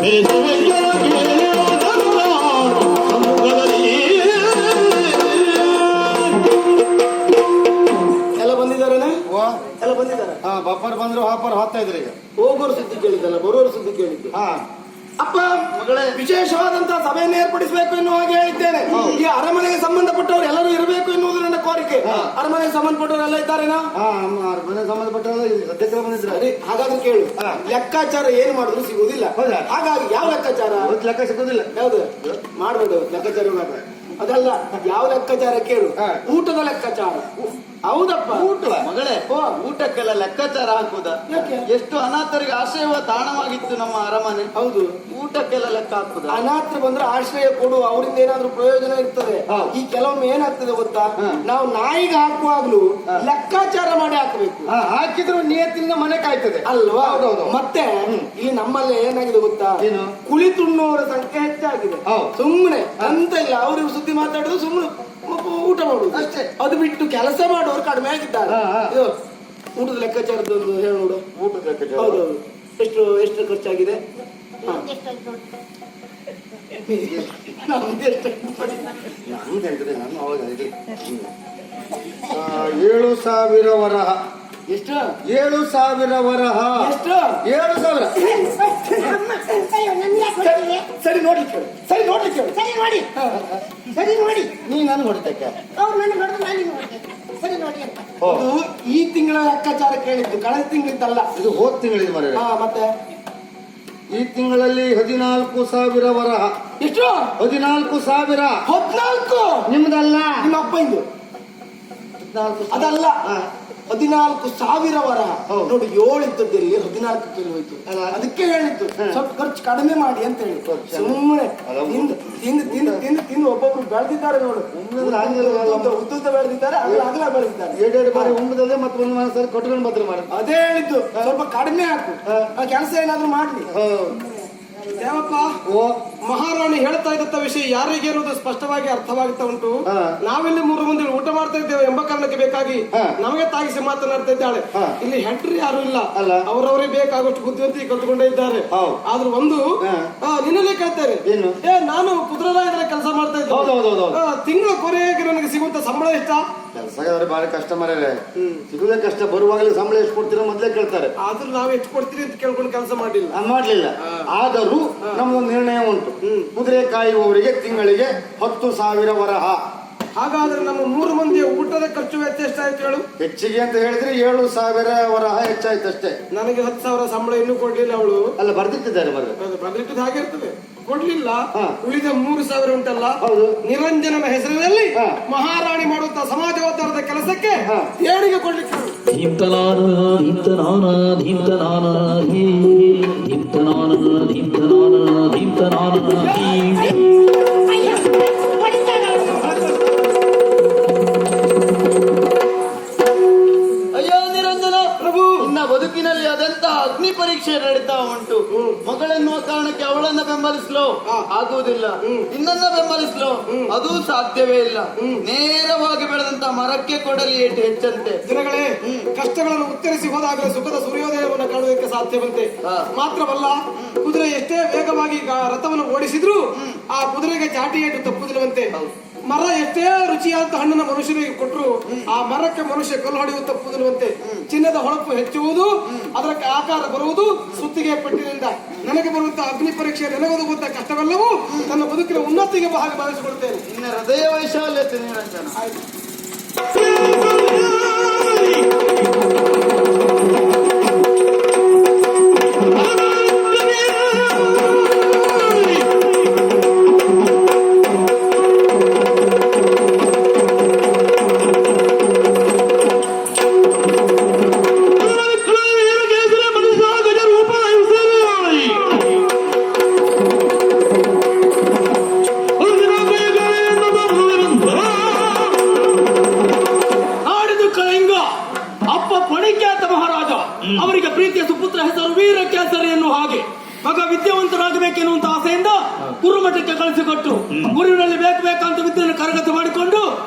ಎಲ್ಲ ಬಂದಿದ್ದಾರೇನೆ? ಎಲ್ಲ ಬಂದಿದ್ದಾರೆ. ಬಪ್ಪರ್ ಬಂದ್ರು ಹಾಪರ್ ಹಾಕ್ತಾ ಇದ್ರಿ ಈಗ. ಹೋಗೋರು ಸುದ್ದಿ ಕೇಳಿದ್ದಲ್ಲ, ಬರೋರು ಸುದ್ದಿ ಕೇಳಿದ್ದು. ಅಪ್ಪ ಮಗಳೇ, ವಿಶೇಷವಾದಂತಹ ಸಭೆಯನ್ನು ಏರ್ಪಡಿಸಬೇಕು ಎನ್ನುವ ಹಾಗೆ ಹೇಳಿದ್ದೇನೆ. ಈ ಅರಮನೆಗೆ ಸಂಬಂಧಪಟ್ಟವರು ಎಲ್ಲರೂ ಇರಬೇಕು ಎನ್ನುವುದು ನನ್ನ ಕೋರಿಕೆ. ಅರಮನೆಗೆ ಸಂಬಂಧಪಟ್ಟವರು ಎಲ್ಲ ಇದ್ದಾರೇನಾ? ಅರಮನೆಗೆ ಸಂಬಂಧಪಟ್ಟವರು ಸದ್ಯಕ್ಕೆ ಬಂದಿದ್ರು. ಸರಿ, ಹಾಗಾದ್ರೆ ಕೇಳು. ಲೆಕ್ಕಾಚಾರ ಏನು ಮಾಡಿದ್ರು ಸಿಗುವುದಿಲ್ಲ. ಹಾಗಾಗಿ ಯಾವ ಲೆಕ್ಕಾಚಾರ? ಲೆಕ್ಕ ಸಿಗುದಿಲ್ಲ. ಯಾವ್ದು ಮಾಡ್ಬೇಡ ಲೆಕ್ಕಾಚಾರ ಮಾಡ್ಬೇಡ. ಅದಲ್ಲ, ಯಾವ ಲೆಕ್ಕಾಚಾರ ಕೇಳು. ಊಟದ ಲೆಕ್ಕಾಚಾರ. ಹೌದಪ್ಪ, ಊಟ ಮಗಳೇ. ಊಟಕ್ಕೆಲ್ಲ ಲೆಕ್ಕಾಚಾರ ಹಾಕುವುದಾ? ಎಷ್ಟು ಅನಾಥರಿಗೆ ಆಶ್ರಯ ತಾಣವಾಗಿತ್ತು ನಮ್ಮ ಅರಮನೆ. ಹೌದು, ಊಟಕ್ಕೆಲ್ಲ ಲೆಕ್ಕ ಹಾಕುದ? ಅನಾಥರು ಬಂದ್ರೆ ಆಶ್ರಯ ಕೊಡು, ಅವರಿಂದ ಏನಾದ್ರೂ ಪ್ರಯೋಜನ ಇರ್ತದೆ. ಈ ಕೆಲವೊಮ್ಮೆ ಏನಾಗ್ತದೆ ಗೊತ್ತಾ, ನಾವು ನಾಯಿಗೆ ಹಾಕುವಾಗ್ಲೂ ಲೆಕ್ಕಾಚಾರ ಮಾಡಿ ಹಾಕಬೇಕು. ಹಾಕಿದ್ರು ನಿಯತ್ತಿಂದ ಮನೆ ಕಾಯ್ತದೆ ಅಲ್ವಾ? ಮತ್ತೆ ಇಲ್ಲಿ ನಮ್ಮಲ್ಲಿ ಏನಾಗಿದೆ ಗೊತ್ತಾ, ಕುಳಿತುಣ್ಣೋರ ಸಂಖ್ಯೆ ಹೆಚ್ಚಾಗಿದೆ. ಸುಮ್ಮನೆ ಅಂತ ಇಲ್ಲ, ಅವ್ರಿಗೆ ಸುದ್ದಿ ಮಾತಾಡುದು, ಸುಮ್ಮನೆ ಊಟ ಮಾಡುದು ಅಷ್ಟೇ. ಅದು ಬಿಟ್ಟು ಕೆಲಸ ಮಾಡುವವರು ಕಡಿಮೆ ಆಗಿದ್ದಾರೆ. ಊಟದ ಲೆಕ್ಕಾಚಾರದೊಂದು ಹೇಳೋಡು. ಊಟದ ಲೆಕ್ಕಾಚಾರ ಹೌದೌದು. ಎಷ್ಟು ಖರ್ಚಾಗಿದೆ? 7,000 ವರಹ. ಎಷ್ಟು? 7,000 ವರಹ. ಎಷ್ಟು? 7,000. ಸರಿ ನೋಡ್ಲಿಕ್ಕೆ, ಸರಿ ನೋಡ್ಲಿಕ್ಕೆ, ಸರಿ ನೋಡಿ, ಸರಿ ನೋಡಿ. ನೀ ನಾನು ಹೊಡಿತಕ್ಕೆ ಅವ್ರು ನನ್ನ ಹೊಡೆದು ನಾನು ನೋಡ್ತೇನೆ. ಸರಿ ನೋಡಿ ಅಂತ. ಈ ತಿಂಗಳ ಲೆಕ್ಕಾಚಾರ ಕೇಳಿದ್ದು, ಕಳೆದ ತಿಂಗಳಿದ್ದಲ್ಲ. ಇದು ಹೋದ ತಿಂಗಳಿದ್ದು ಮರ. ಮತ್ತೆ ಈ ತಿಂಗಳಲ್ಲಿ 14,000 ವರಹ. ಎಷ್ಟು? 14,000. 14? ನಿಮ್ದಲ್ಲ, ನಿಮ್ಮ ಅಪ್ಪ ಇಂದು. ಅದಲ್ಲ, 14,000 ವರಹ. ನೋಡಿ, 7 ಇದ್ದದ್ದಲ್ಲಿ 14 ಹೋಯ್ತು. ಅದಕ್ಕೆ ಹೇಳಿದ್ದು ಸ್ವಲ್ಪ ಖರ್ಚು ಕಡಿಮೆ ಮಾಡಿ ಅಂತ ಹೇಳಿ. ಸುಮ್ಮನೆ ತಿಂದು ತಿಂದು ತಿಂದು ತಿಂದು ತಿಂದು ಒಬ್ಬೊಬ್ರು ಬೆಳೆದಿದ್ದಾರೆ ನೋಡು. ಉದ್ದುದ್ದ ಬೆಳೆದಿದ್ದಾರೆ, ಅಗಲ ಬೆಳೆದಿದ್ದಾರೆ. 2 ಬಾರಿ ಉಂಬುದಲ್ಲೇ ಮತ್ತೆ ಒಂದು ಮನಸ್ಸಲ್ಲಿ ಕೊಟ್ಕೊಂಡು ಬದ್ರ ಮಾಡಿ. ಅದೇ ಹೇಳಿದ್ದು, ಸ್ವಲ್ಪ ಕಡಿಮೆ ಹಾಕು, ಕೆಲಸ ಏನಾದ್ರು ಮಾಡ್ಲಿ. ದೇವಪ್ಪ, ಮಹಾರಾಣಿ ಹೇಳ್ತಾ ಇದ್ದ ವಿಷಯ ಯಾರಿಗೆ ಅನ್ನೋದು ಸ್ಪಷ್ಟವಾಗಿ ಅರ್ಥವಾಗ್ತಾ ಉಂಟು. ನಾವಿಲ್ಲಿ 3 ಮಂದಿ ಊಟ ಮಾಡ್ತಾ ಇದ್ದೇವೆ ಎಂಬ ಕಾರಣಕ್ಕೆ ಬೇಕಾಗಿ ನಮಗೆ ತಾಗಿಸಿ ಮಾತನಾಡ್ತಾ ಇದ್ದಾಳೆ. ಇಲ್ಲಿ ಹೆಂಡ್ರಿ ಯಾರು ಇಲ್ಲ, ಅವರವರೇ ಬೇಕಾಗುವಷ್ಟು ಬುದ್ಧಿವಂತಿ ಕಲ್ತುಕೊಂಡೇ ಇದ್ದಾರೆ. ಆದ್ರೂ ಒಂದು ನಿನ್ನಲ್ಲೇ ಕೇಳ್ತಾರೆ, ನಾನು ಕುದುರೆರಾಯರ ಕೆಲಸ ಮಾಡ್ತಾ ಇದ್ದೆ, ತಿಂಗಳ ಕೊನೆಗೆ ನನಗೆ ಸಿಗುವಂತ ಸಂಬಳ ಎಷ್ಟ? ಕೆಲಸಗಾರ ಬಾರಿ ಕಷ್ಟ ಮರ್ಯಾರೆ, ಸಿಗುದೇ ಕಷ್ಟ. ಬರುವಾಗಲೇ ಸಂಬಳ ಎಷ್ಟು ಕೊಡ್ತೀರಾ ಮೊದ್ಲೇ ಕೇಳ್ತಾರೆ. ಆದ್ರೂ ನಾವು ಎಷ್ಟು ಕೊಡ್ತೀರಿ ಅಂತ ಕೇಳ್ಕೊಂಡು ಕೆಲಸ ಮಾಡ್ಲಿಲ್ಲ. ಆದರೂ ನಮ್ದೊಂದು ನಿರ್ಣಯ ಉಂಟು. ಕುದುರೆ ಕಾಯುವವರಿಗೆ ತಿಂಗಳಿಗೆ 10,000 ವರಹ. ಹಾಗಾದ್ರೆ ನಮ್ಮ 3 ಮಂದಿಯ ಊಟದ ಖರ್ಚು ವೆಚ್ಚ ಎಷ್ಟಾಯ್ತು ಹೇಳು? ಹೆಚ್ಚಿಗೆ ಅಂತ ಹೇಳಿದ್ರೆ 7,000 ವರಹ ಹೆಚ್ಚಾಯ್ತು ಅಷ್ಟೇ. ನನಗೆ 10,000 ಸಂಬಳ ಇನ್ನೂ ಕೊಡ್ಲಿಲ್ಲ ಅವಳು. ಅಲ್ಲ, ಬರ್ದಿಟ್ಟಿದ್ದಾರೆ ಬರ್ದಿಟ್ಟಿದ್ದು ಹಾಗೆ ಇರ್ತದೆ. ಕೊಡ್ಲಿಲ್ಲ. ಉಳಿದ 3,000 ಉಂಟಲ್ಲ, ನಿರಂಜನನ ಹೆಸರಿನಲ್ಲಿ ಮಹಾರಾಣಿ ಮಾಡುವಂತ ಸಮಾಜೋದ್ಧಾರದ ಕೆಲಸಕ್ಕೆ ಏಳಿಗೆ ಕೊಡ್ಲಿಕ್ಕೆ. ಅಯ್ಯೋ ನಿರಂಜನ ಪ್ರಭು, ಇನ್ನ ಬದುಕಿನಲ್ಲಿ ಅದಂತ ಅಗ್ನಿ ಪರೀಕ್ಷೆ ನಡೀತಾ ಉಂಟು. ಮಗಳೆನ್ನುವ ಕಾರಣಕ್ಕೆ ಅವಳನ್ನ ಬೆಂಬಲಿಸಲು ಆಗುವುದಿಲ್ಲ, ನಿನ್ನನ್ನ ಬೆಂಬಲಿಸಲು ಅದು ಸಾಧ್ಯವೇ ಇಲ್ಲ. ನೇರವಾಗಿ ಬೆಳೆದಂತ ಮರಕ್ಕೆ ಕೊಡಲಿ ಏಟು ಹೆಚ್ಚಂತೆ. ದಿನಗಳೇ ಕಷ್ಟಗಳನ್ನು ಉತ್ತರಿಸಿ ಹೋದಾಗ ಸುಖದ ಸೂರ್ಯೋದಯವನ್ನು ಕಾಣುವುದಕ್ಕೆ ಸಾಧ್ಯವಂತೆ. ಮಾತ್ರವಲ್ಲ, ಕುದುರೆ ಎಷ್ಟೇ ವೇಗವಾಗಿ ರಥವನ್ನು ಓಡಿಸಿದ್ರು ಆ ಕುದುರೆಗೆ ಚಾಟಿ ಏಟು ತಪ್ಪುದಿಲ್ಲವಂತೆ. ಮರ ಎಷ್ಟೇ ರುಚಿಯಾದ ಹಣ್ಣನ್ನು ಮನುಷ್ಯನಿಗೆ ಕೊಟ್ಟರು ಆ ಮರಕ್ಕೆ ಮನುಷ್ಯ ಕಲ್ಲು ಹೊಡೆಯುವ ತಪ್ಪುದಿರುವಂತೆ. ಚಿನ್ನದ ಹೊಳಪು ಹೆಚ್ಚುವುದು, ಅದರ ಆಕಾರ ಬರುವುದು ಸುತ್ತಿಗೆ ಪಟ್ಟಿನಿಂದ. ನನಗೆ ಬರುವಂತಹ ಅಗ್ನಿ ಪರೀಕ್ಷೆ ನನಗೊದಗುವಂತಹ ಕಷ್ಟವೆಲ್ಲವೂ ನನ್ನ ಬದುಕಿನ ಉನ್ನತಿಗೆ ಭಾವಿಸಿಕೊಳ್ತೇನೆ. ನಿನ್ನ ಹೃದಯ ವೈಶಾಲ್ಯತೆ ನಿರಂಜನ. ಅವರಿಗೆ ಪ್ರೀತಿಯ ಸುಪುತ್ರ ಹೆಸರು ವೀರ ಕೇಸರಿ ಎನ್ನುವ ಹಾಗೆ ಮಗ ವಿದ್ಯಾವಂತರಾಗಬೇಕೆನ್ನುವಂತ ಆಸೆಯಿಂದ ಗುರುಮಠಕ್ಕೆ ಕಳಿಸಿಕೊಟ್ಟು ಗುರುವಿನಲ್ಲಿ ಬೇಕಂತ ವಿದ್ಯೆಯನ್ನು ಕರಗತ ಮಾಡಿಕೊಂಡು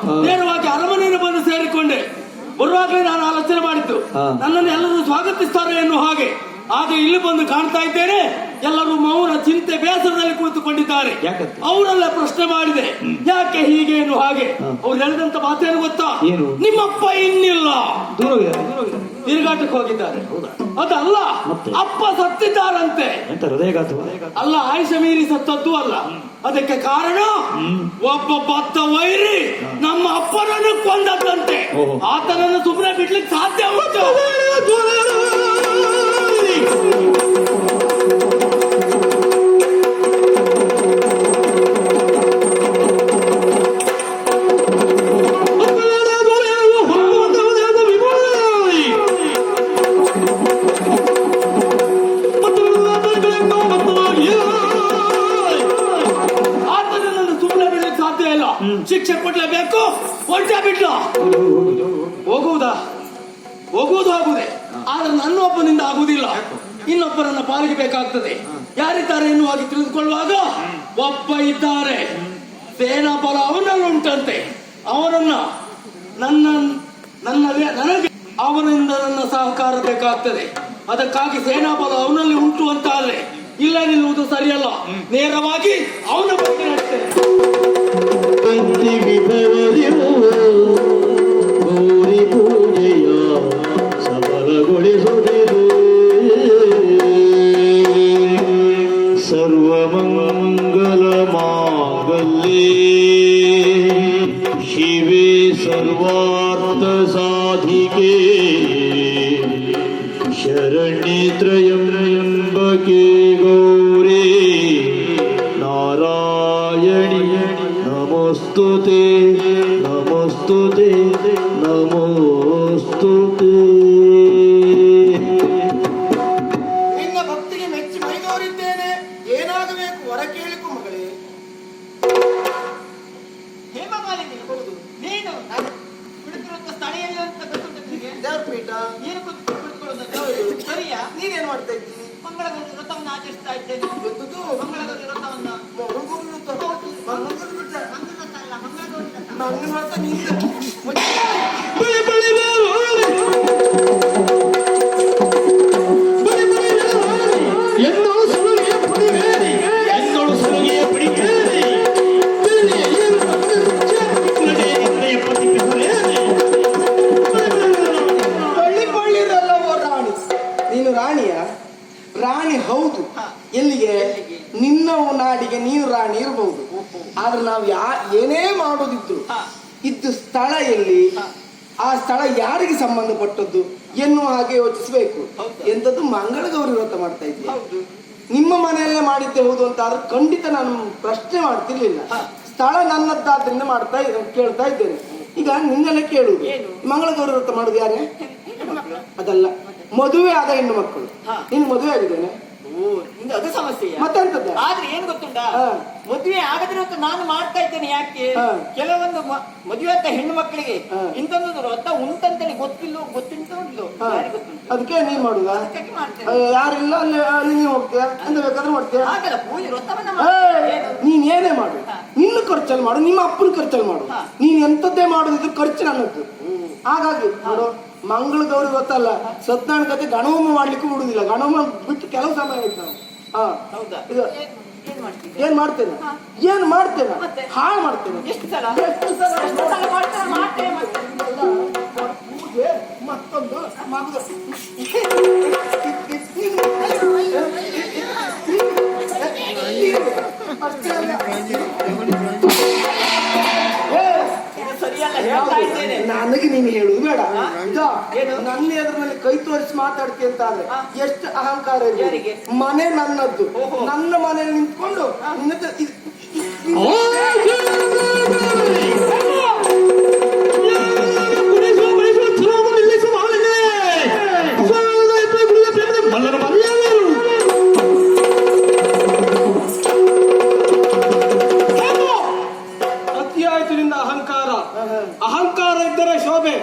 ನೇರವಾಗಿ ಅರಮನೆಯನ್ನು ಬಂದು ಸೇರಿಕೊಂಡೆ. ಬರುವಾಗಲೇ ನಾನು ಆಲೋಚನೆ ಮಾಡಿದ್ದು ನನ್ನನ್ನು ಎಲ್ಲರೂ ಸ್ವಾಗತಿಸ್ತಾರೆ ಎನ್ನುವ ಹಾಗೆ. ಆಗ ಇಲ್ಲಿ ಬಂದು ಕಾಣ್ತಾ ಇದ್ದೇನೆ ಎಲ್ಲರೂ ಮೌನ ಚಿಂತೆ ಬೇಸರದಲ್ಲಿ ಕುಳಿತುಕೊಂಡಿದ್ದಾರೆ. ಯಾಕಂತೆ? ಅವರೆಲ್ಲ ಪ್ರಶ್ನೆ ಮಾಡಿದೆ, ಯಾಕೆ ಹೀಗೆ ಏನು ಹಾಗೆ. ಅವ್ರು ಹೇಳಿದಂತ ಮಾತೇನು ಗೊತ್ತಾ? ಏನು? ನಿಮ್ಮಪ್ಪ ಇನ್ನಿಲ್ಲ, ದೂರ ಹೋಗಿದ್ದಾರೆ. ತಿರುಗಾಟಕ್ಕೆ ಹೋಗಿದ್ದಾರೆ. ಅದಲ್ಲ, ಮತ್ತೆ? ಅಪ್ಪ ಸತ್ತಿದ್ದಾರಂತೆ. ಎಂತ ಹೃದಯಘಾತ? ಅಲ್ಲ, ಆಯುಷ ಮೀರಿ ಸತ್ತದ್ದು ಅಲ್ಲ. ಅದಕ್ಕೆ ಕಾರಣ ಒಬ್ಬ ಬದ್ಧ ವೈರಿ ನಮ್ಮ ಅಪ್ಪನನ್ನು ಕೊಂದದ್ದಂತೆ. ಓಹೋ. ಆತನನ್ನು ಸುಮ್ಮನೆ ಬಿಡ್ಲಿಕ್ಕೆ ಸಾಧ್ಯ ಉಂಟು? ಶಿಕ್ಷೆ ಕೊಡ್ಲೇಬೇಕು. ಹೊರಟ ಬಿಡ್ಲು ಹೋಗುವುದಾ? ಹೋಗುವುದು ಹೋಗುದೇ, ಆದ್ರೆ ನನ್ನೊಬ್ಬನಿಂದ ಆಗುವುದಿಲ್ಲ. ಇನ್ನೊಬ್ಬರನ್ನ ಪಾಲಿಗೆ ಬೇಕಾಗ್ತದೆ. ಯಾರಿದ್ದಾರೆ ಎನ್ನುವಾಗಿ ತಿಳಿದುಕೊಳ್ಳುವಾಗ ಒಬ್ಬ ಇದ್ದಾರೆ, ಸೇನಾಬಲ ಅವನಲ್ಲಿ ಉಂಟಂತೆ. ಅವನನ್ನ ನನಗೆ ಅವನಿಂದ ನನ್ನ ಸಹಕಾರ ಬೇಕಾಗ್ತದೆ. ಅದಕ್ಕಾಗಿ ಸೇನಾಬಲ ಅವನಲ್ಲಿ ಉಂಟು ಅಂತಾದ್ರೆ ಇಲ್ಲ ನಿಲ್ಲುವುದು ಸರಿಯಲ್ಲ. ನೇರವಾಗಿ ಅವನ ಬಗ್ಗೆ ಹೇಳ್ತೇನೆ. ಗೌರಿ ಪೂಜೆಯ ಸಫಲಗೊಳಿಸುವುದು ಸರ್ವಮಂಗಲ ಮಾಂಗಲ್ಯೆ ಶಿವೆ ಸರ್ವಾರ್ಥ ಸಾಧಿಕೆ ಶರಣ್ಯೆ ತ್ರಯಂಬಕೆ ಗೌರಿ ನಾರಾಯಣಿ ನಮೋಸ್ತುತೆ ನಮೋಸ್ತುತೆ ನಮೋಸ್ತುತೆ. ನಿನ್ನ ಭಕ್ತಿಗೆ ಮೆಚ್ಚಿ ಮೈದೋರಿದ್ದೇನೆ. ಏನಾಗಬೇಕು ವರ ಕೇಳಿಕೊ ಮಗಳೇ. ಹೇಮಮಾಲಿನಿ ಹೌದು, ನೀನು ಕುಳಿತಿರುವಂತ ಸ್ಥಳೀಯಲ್ಲಿ ಅಂತ ಗೊತ್ತುಂಟು ನಿನಗೆ? ದೇವ್ರ ಪೀಠ. ನೀನು ಕುಳಿತುಕೊಳ್ಳುವುದು ಸರಿಯಾ? ನೀನೇನ್ ಮಾಡ್ತಾ ಇದ್ದೀನಿ? ಮಂಗಳಗೌರಿ ವ್ರತವನ್ನು ಆಚರಿಸ್ತಾ ಇದ್ದೇನೆ. ಗೊತ್ತದು ಮಂಗಳಗೌರಿ ವ್ರತವನ್ನ ಮಂಗಳಗೌರಿ ವ್ರತ. ಮಂಗಳಗೌರಿ ವ್ರತ. ಮಂಗಳಗೌರಿ ವ್ರತ ಅಲ್ಲ, ಮಂಗಳಗೌರಿ ವ್ರತ. ಮಂಗಳ ವ್ರತ ನಿಂದ. ಬಳ್ಳಿರಲ್ಲವೋ ರಾಣಿ. ನೀನು ರಾಣಿಯ? ರಾಣಿ ಹೌದು. ಎಲ್ಲಿಗೆ? ನಿನ್ನ ನಾಡಿಗೆ ನೀನು ರಾಣಿ ಇರಬಹುದು. ಆದ್ರೆ ನಾವು ಏನೇ ಮಾಡೋದಿದ್ರು ಇದ್ದು ಸ್ಥಳ ಎಲ್ಲಿ, ಆ ಸ್ಥಳ ಯಾರಿಗೆ ಸಂಬಂಧಪಟ್ಟದ್ದು ಎನ್ನುವ ಹಾಗೆ ಯೋಚಿಸಬೇಕು. ಎಂತದ್ದು ಮಂಗಳಗೌರಿ ವ್ರತ ಮಾಡ್ತಾ ಇದ್ದೆ. ನಿಮ್ಮ ಮನೆಯಲ್ಲೇ ಮಾಡಿದ್ದೆ ಹೌದು ಅಂತ ಆದ್ರೆ ಖಂಡಿತ ನಾನು ಪ್ರಶ್ನೆ ಮಾಡ್ತಿರ್ಲಿಲ್ಲ. ಸ್ಥಳ ನನ್ನದ್ದಾದ್ರಿಂದ ಕೇಳ್ತಾ ಇದ್ದೇನೆ. ಈಗ ನಿನ್ನೆಲ್ಲ ಕೇಳುವುದು, ಮಂಗಳಗೌರಿ ವ್ರತ ಮಾಡುದು ಯಾರೇ? ಅದಲ್ಲ, ಮದುವೆ ಆದ ಹೆಣ್ಣು ಮಕ್ಕಳು. ನೀನು ಮದುವೆ ಆಗಿದ್ದೇನೆ. ಅದು ಸಮಸ್ಯೆ. ಮತ್ತೆಂತದ್ದು? ಆದ್ರೆ ಏನ್ ಗೊತ್ತುಂಟಾ, ಮದುವೆ ಆಗದಿರೋದು ನಾನು ಮಾಡ್ತಾ ಇದ್ದೇನೆ. ಯಾಕೆ? ಕೆಲವೊಂದು ಮದುವೆ ಅಂತ ಹೆಣ್ಣು ಮಕ್ಕಳಿಗೆ ಇಂಥದ್ದು ವ್ರತ ಉಂಟಂತೇಳಿ ಗೊತ್ತುಂಟು. ಅದಕ್ಕೆ ನೀನ್ ಮಾಡುದ? ಅದಕ್ಕಾಗಿ ಮಾಡ್ತೇನೆ. ಯಾರಿಲ್ಲ ಅಲ್ಲಿ ನೀನ್ ಹೋಗ್ತೀಯ ಅಂತ ಬೇಕಾದ್ರೆ ಮಾಡ್ತೀಯ. ಹಾಗಲ್ಲ, ಪೂಜೆ ವ್ರತವನ್ನ ನೀನ್ ಏನೇ ಮಾಡು, ನಿನ್ನ ಖರ್ಚಲ್ಲಿ ಮಾಡು, ನಿಮ್ಮ ಅಪ್ಪನ ಖರ್ಚಲ್ಲಿ ಮಾಡು. ನೀನ್ ಎಂತದ್ದೇ ಮಾಡುದಿದ್ರು ಖರ್ಚು ನನ್ನದ್ದು. ಹಾಗಾಗಿ ನೋಡು, ಮಂಗಳಗೌರಿ ಗೊತ್ತಲ್ಲ, ಸತ್ಯನಾರಾಯಣ ಕತೆ ಗಣಹೋಮ ಮಾಡ್ಲಿಕ್ಕೂ ಬಿಡುದಿಲ್ಲ. ಗಣಹೋಮ ಬಿಟ್ಟು ಕೆಲವು ಸಮಯ ಆಯ್ತು ನಾವು. ಏನ್ ಮಾಡ್ತೇನೆ? ಹಾಳು ಮಾಡ್ತೇನೆ. ಎಷ್ಟು ಸಲ ಪೂಜೆ ಮತ್ತೊಂದು ಮಗು. ಸರಿಯಲ್ಲ ಹೇಳ್ತಾ ಇದ್ದೇನೆ. ನನಗೆ ನೀನು ಹೇಳುದು ಬೇಡ. ನನ್ನ ಎದುರಿನಲ್ಲಿ ಕೈ ತೋರಿಸಿ ಮಾತಾಡ್ತಿ ಅಂತ ಆದ್ರೆ ಎಷ್ಟು ಅಹಂಕಾರ ಇದೆ. ಮನೆ ನನ್ನದ್ದು, ನನ್ನ ಮನೆಯಲ್ಲಿ ನಿಂತ್ಕೊಂಡು ಅಹಂಕಾರ ಇದ್ದರೆ ಶೋಭೆ,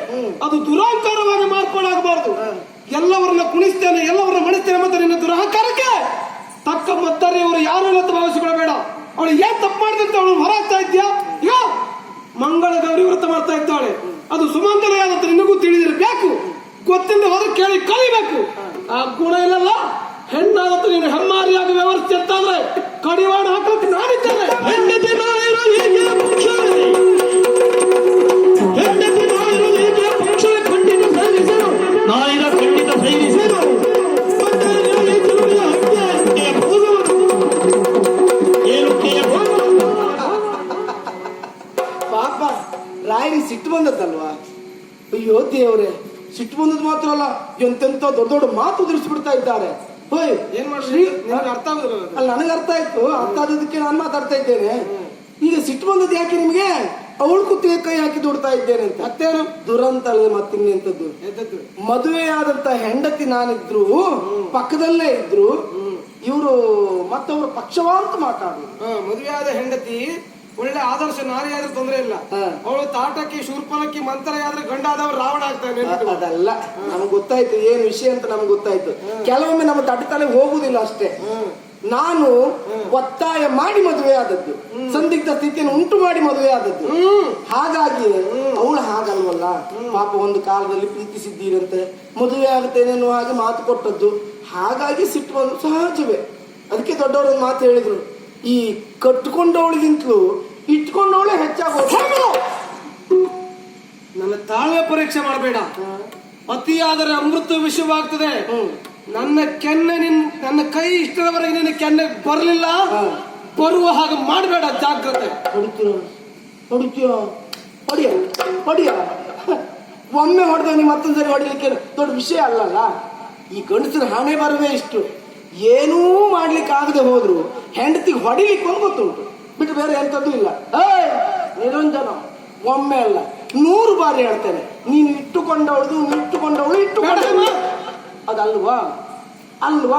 ಅದು ದುರಹಂಕಾರವಾಗಿ ಮಾರ್ಪಾಡಾಗಬಾರದು. ಎಲ್ಲವರನ್ನ ಕುಣಿಸ್ತೇನೆ, ಎಲ್ಲವರನ್ನ ಮಣಿಸ್ತೇನೆ ಮತ್ತೆ ನಿನ್ನ ದುರಹಂಕಾರಕ್ಕೆ ತಕ್ಕ ಮತ್ತರೆ ಇವರು ಯಾರು ಅಂತ ಭಾವಿಸಿಕೊಳ್ಳಬೇಡ. ಅವಳು ಏನ್ ತಪ್ಪು ಮಾಡಿದಂತೆ ಅವಳು ಹೊರಾಗ್ತಾ ಇದ್ಯಾ? ಈಗ ಮಂಗಳ ಗೌರಿ ವ್ರತ ಮಾಡ್ತಾ ಇದ್ದಾಳೆ. ಅದು ಸುಮಂಗಲೆಯಾದಂತ ನಿನಗೂ ತಿಳಿದಿರಬೇಕು. ಗೊತ್ತಿಲ್ಲದೆ ಹೋದ್ರೆ ಕೇಳಿ ಕಲಿಬೇಕು. ಆ ಗುಣ ಇಲ್ಲಲ್ಲ, ಹೆಣ್ಣಾದಂತ ನೀನು ಹೆಮ್ಮಾರಿಯಾಗಿ ವ್ಯವಹರಿಸ ಮಾಡ್ತಿ ಅಂತಂದ್ರೆ ಕಡಿವಾಣ ಹಾಕಕ್ಕೆ ನಾನಿದ್ದೇನೆ. ಹೆಂಡತಿ ನಾಯಿರು ಹೀಗೆ ಪಕ್ಷವೇ, ಹೆಂಡತಿ ನಾಯಿರು ಹೀಗೆ ಪಕ್ಷವೇ ಖಂಡಿತ ಸೈರಿಸರು, ನಾಯಿರ ಖಂಡಿತ ಸೈರಿಸರು. ಪಾಪ ರಾಯರಿಗೆ ಸಿಟ್ಟು ಬಂದದ್ದಲ್ವಾ? ಅಯ್ಯೋ ದೇವ್ರೆ, ಸಿಟ್ಟು ಬಂದದ್ದು ಮಾತ್ರ ಅಲ್ಲ, ಎಂತೆಂತ ದೊಡ್ಡ ದೊಡ್ಡ ಮಾತು ಉದುರಿಸ್ಬಿಡ್ತಾ ಇದ್ದಾರೆ. ಹೋಯ್ ಏನ್ ಮಾಡ್ರಿ, ನಿನಗೆ ಅರ್ಥ ಆಗುದಿಲ್ಲ? ಅಲ್ಲ, ನನಗೆ ಅರ್ಥ ಆಯ್ತು. ಅರ್ಥ ಆದದಕ್ಕೆ ನಾನು ಮಾತಾಡ್ತಾ ಇದ್ದೇನೆ. ಈಗ ಸಿಟ್ಟು ಬಂದದ್ದು ಯಾಕೆ ನಿಮ್ಗೆ? ಅವಳು ಕುತ್ತಿಗೆ ಕೈ ಹಾಕಿ ದುಡ್ತಾ ಇದ್ದೇನೆ ಅಂತ. ಮತ್ತೇನು ದುರಂತ ಅಲ್ಲದೆ ಮತ್ತಿನ್ನೆಂತದ್ದು? ಮದುವೆಯಾದಂತ ಹೆಂಡತಿ ನಾನಿದ್ರು, ಪಕ್ಕದಲ್ಲೇ ಇದ್ರು, ಇವರು ಮತ್ತವ್ರ ಪಕ್ಷವಾಂತ ಮಾತಾಡುದು. ಮದುವೆಯಾದ ಹೆಂಡತಿ ಒಳ್ಳೆ ಆದರ್ಶ ನಾರಿ ಆದ್ರೆ ತೊಂದರೆ ಇಲ್ಲ. ಅವಳು ತಾಟಕ್ಕೆ ಶೂರ್ಪನಕ್ಕೆ ಮಂತ್ರ ಆದ್ರೆ ಗಂಡಾದವ್ರು ರಾವಣ ಆಗ್ತಾನೆ. ಅದಲ್ಲ, ನಮ್ಗೆ ಗೊತ್ತಾಯ್ತು ಏನ್ ವಿಷಯ ಅಂತ. ನಮ್ಗೆ ಗೊತ್ತಾಯ್ತು. ಕೆಲವೊಮ್ಮೆ ನಮ್ಮ ತಲೆ ಹೋಗುದಿಲ್ಲ ಅಷ್ಟೇ. ನಾನು ಒತ್ತಾಯ ಮಾಡಿ ಮದುವೆ ಆದದ್ದು, ಸಂದಿಗ್ಧ ಸ್ಥಿತಿಯನ್ನು ಉಂಟು ಮಾಡಿ ಮದುವೆ ಆದದ್ದು. ಹಾಗಾಗಿ ಅವಳು ಹಾಗಲ್ವಲ್ಲ. ಪಾಪ ಒಂದು ಕಾಲದಲ್ಲಿ ಪ್ರೀತಿಸಿದ್ದೀರಂತೆ, ಮದುವೆ ಆಗುತ್ತೇನೆ ಅನ್ನುವ ಹಾಗೆ ಮಾತು ಕೊಟ್ಟದ್ದು. ಹಾಗಾಗಿ ಸಿಟ್ಟು ಬಂದು ಸಹಜವೇ. ಅದಕ್ಕೆ ದೊಡ್ಡವರು ಒಂದು ಮಾತು ಹೇಳಿದ್ರು, ಈ ಕಟ್ಕೊಂಡವಳಿಗಿಂತಲೂ ಇಟ್ಕೊಂಡವಳೆ ಹೆಚ್ಚಾಗೋದು. ನನ್ನ ತಾಳ್ಮೆ ಪರೀಕ್ಷೆ ಮಾಡಬೇಡ. ಅತಿಯಾದರೆ ಅಮೃತ ವಿಷಯವಾಗ್ತದೆ. ನನ್ನ ಕೈ ಇಷ್ಟದವರೆಗೆ ನಿನ್ನ ಕೆನ್ನೆ ಬರಲಿಲ್ಲ, ಬರುವ ಹಾಗೆ ಮಾಡಬೇಡ. ಜಾಗ್ರತೆ. ಹೊಡಿಯ ಒಮ್ಮೆ ಹೊಡೆದ ನೀವು ಮತ್ತೊಂದ್ಸರಿ ಹೊಡಿಲಿಕ್ಕೆ ದೊಡ್ಡ ವಿಷಯ ಅಲ್ಲಲ್ಲ. ಈ ಗಂಡಸರ ಹಣೆ ಬರುವೆ ಇಷ್ಟು. ಏನೂ ಮಾಡ್ಲಿಕ್ಕೆ ಆಗದೆ ಹೋದ್ರು ಹೆಂಡತಿಗೆ ಹೊಡಿಲಿಕ್ಕೆ ಒಂದು ಗೊತ್ತುಂಟು, ಬಿಟ್ಟು ಬೇರೆ ಎಂತದ್ದು ಇಲ್ಲ. ನಿರಂಜನ, ಒಮ್ಮೆ ಅಲ್ಲ 100 ಬಾರಿ ಹೇಳ್ತೇನೆ, ನೀನು ಇಟ್ಟುಕೊಂಡವಳು ಅದಲ್ವಾ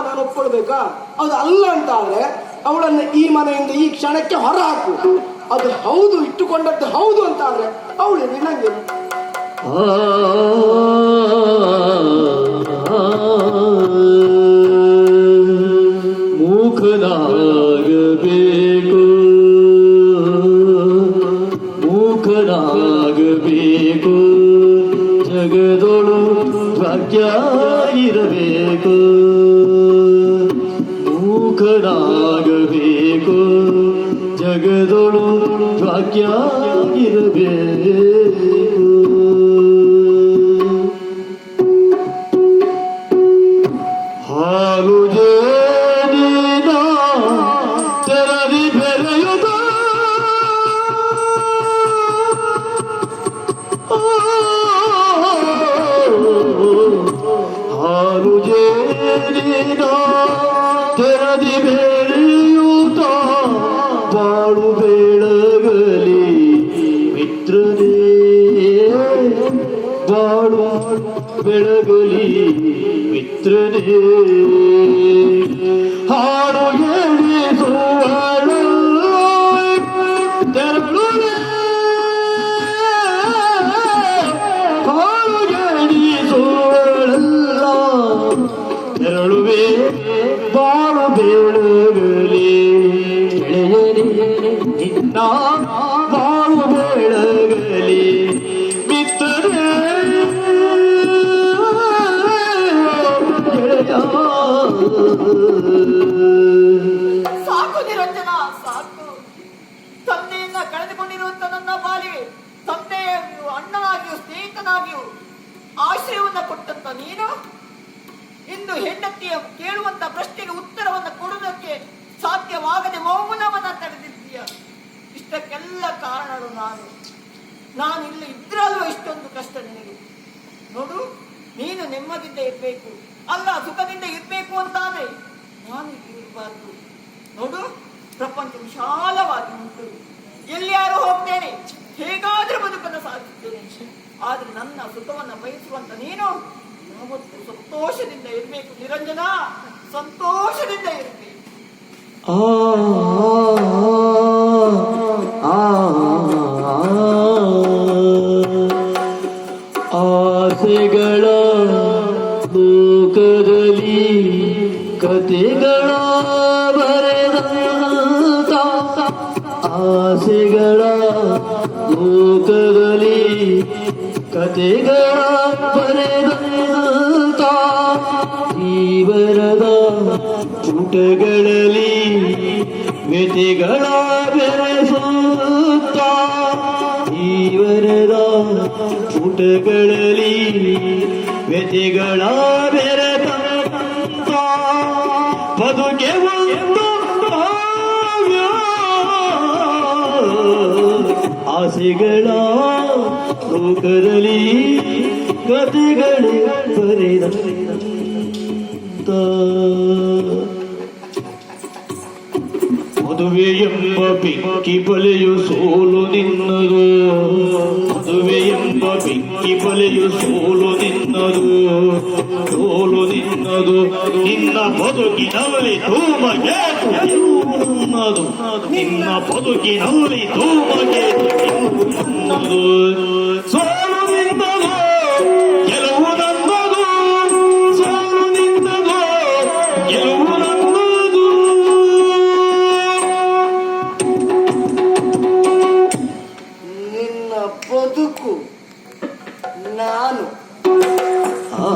ನಾನು ಒಪ್ಕೊಳ್ಬೇಕಾ? ಅದು ಅಲ್ಲ ಅಂತ ಆದ್ರೆ ಅವಳನ್ನ ಈ ಮನೆಯಿಂದ ಈ ಕ್ಷಣಕ್ಕೆ ಹೊರ ಹಾಕು. ಅದು ಹೌದು, ಇಟ್ಟುಕೊಂಡದ್ದು ಹೌದು ಅಂತ ಆದ್ರೆ ಅವಳು ನಂಗೆ ಮೂಕನಾಗಬೇಕು, ಜಗದೊಳು ಭಾಗ್ಯ ಇರಬೇಕು. ಮೂಕನಾಗಬೇಕು, ಜಗದೊಳು ಭಾಗ್ಯ ಇರಬೇಕು. ಹಾಲು ಜೇನಿನ ತೆರದಿ ಬೆರೆಯುತ್ತ ಹಾಲು ಜೇನಿನ ತೆರದಿ ಬೆಳೆಯುತ್ತ ಬಾಳು ಬೆಳಗಲಿ ಮಿತ್ರನೇ, ಬಾಳು ಬೆಳಗಲಿ ಮಿತ್ರನೇ. ಹಾಡು ಎಣಿಸುವಳು ತೆರಳುವೆ, ಹಾಡು ಎಣಿಸುವಳಲ್ಲ ತೆರಳುವೆ, ಬಾಳು ಬೆಳಗಲಿ ಗೆಳೆಯನೇ ನಿನ್ನ ಬಾಳು ಬೆಳಗಲಿ ಮಿತ್ರನೇ. ಸಾಕು ನಿರಂಜನ, ಸಾಕು. ತಂದೆಯನ್ನ ಕಳೆದುಕೊಂಡಿರುವಂತ ನನ್ನ ಬಾಲಿಗೆ ತಂದೆಯಾಗಿಯೂ ಅಣ್ಣನಾಗಿಯೂ ಸ್ನೇಹಿತನಾಗಿಯೂ ಆಶ್ರಯವನ್ನ ಕೊಟ್ಟಂತ ನೀನು ಇಂದು ಹೆಂಡತಿಯ ಕೇಳುವಂತ ಪ್ರಶ್ನೆಗೆ ಉತ್ತರವನ್ನ ಕೊಡುವುದಕ್ಕೆ ಸಾಧ್ಯವಾಗದೆ ಮೌನವನ್ನ ತಡೆದಿದ್ದೀಯ. ಇಷ್ಟಕ್ಕೆಲ್ಲ ಕಾರಣಗಳು ನಾನು ಇಲ್ಲಿ ಇದ್ರಲ್ವ ಇಷ್ಟೊಂದು ಕಷ್ಟ ನಿನಗೆ. ನೋಡು, ನೀನು ನೆಮ್ಮದಿಯಿಂದ ಇರ್ಬೇಕು, ಅಲ್ಲ ಸುಖದಿಂದ ಇರ್ಬೇಕು ಅಂತಾದ್ರೆ ನಾನು ಇರಬಾರ್ದು. ನೋಡು, ಪ್ರಪಂಚ ವಿಶಾಲವಾಗಿ ಉಂಟು, ಎಲ್ಲಿಯಾರು ಹೋಗ್ತೇನೆ, ಹೇಗಾದ್ರೂ ಬದುಕನ್ನು ಸಾಧಿಸ್ತೇನೆ. ಆದ್ರೆ ನನ್ನ ಸುಖವನ್ನ ಬಯಸುವಂತ ನೀನು ಯಾವತ್ತು ಸಂತೋಷದಿಂದ ಇರ್ಬೇಕು ನಿರಂಜನ, ಸಂತೋಷದಿಂದ ಇರ್ಬೇಕು. ಆಸೆಗಳ ಲೋಕದಲ್ಲಿ ಕತೆಗಳ ಬರೆದಂತ, ಆಸೆಗಳ ಲೋಕದಲ್ಲಿ ಕತೆಗಳ ಬರೆದಂತ ಜೀವನದ ಊಟಗಳಲ್ಲಿ ವ್ಯತಿಗಳ ಬೆರೆಸುತ್ತ ಈವರದ ಊಟಗಳಲ್ಲಿ ವ್ಯತಿಗಳ ಬೆರೆತಂತ ಬದುಕೆ ಒಂದು ಭಾವ್ಯ ಆಸೆಗಳ ಲೋಕದಲ್ಲಿ ಕಥೆಗಳು ಬರೆದಂತ ಮದುವೆ ಎಂಬ ಬೆಂಕಿ ಬಲೆಯು ಸೋಲು ನಿನ್ನದು ಮದುವೆ ಎಂಬ ಬೆಂಕಿ ಬಲೆಯು ಸೋಲು ನಿನ್ನದು ಸೋಲು ನಿನ್ನದು ನಿನ್ನ ಬದುಕಿನಲ್ಲಿ ಧೂಮಕೇತು ನಿನ್ನದು ನಿನ್ನ ಬದುಕಿನಲ್ಲಿ ಧೂಮಕೇತು ನಿನ್ನದು ಸೋಲು ನಿನ್ನದು ಗೆಲುವು ನನ್ನದು ಸೋಲು ನಿನ್ನದು ಗೆಲುವು ನನ್ನದು ನಿನ್ನ ಬದುಕು ನಾನು ಆ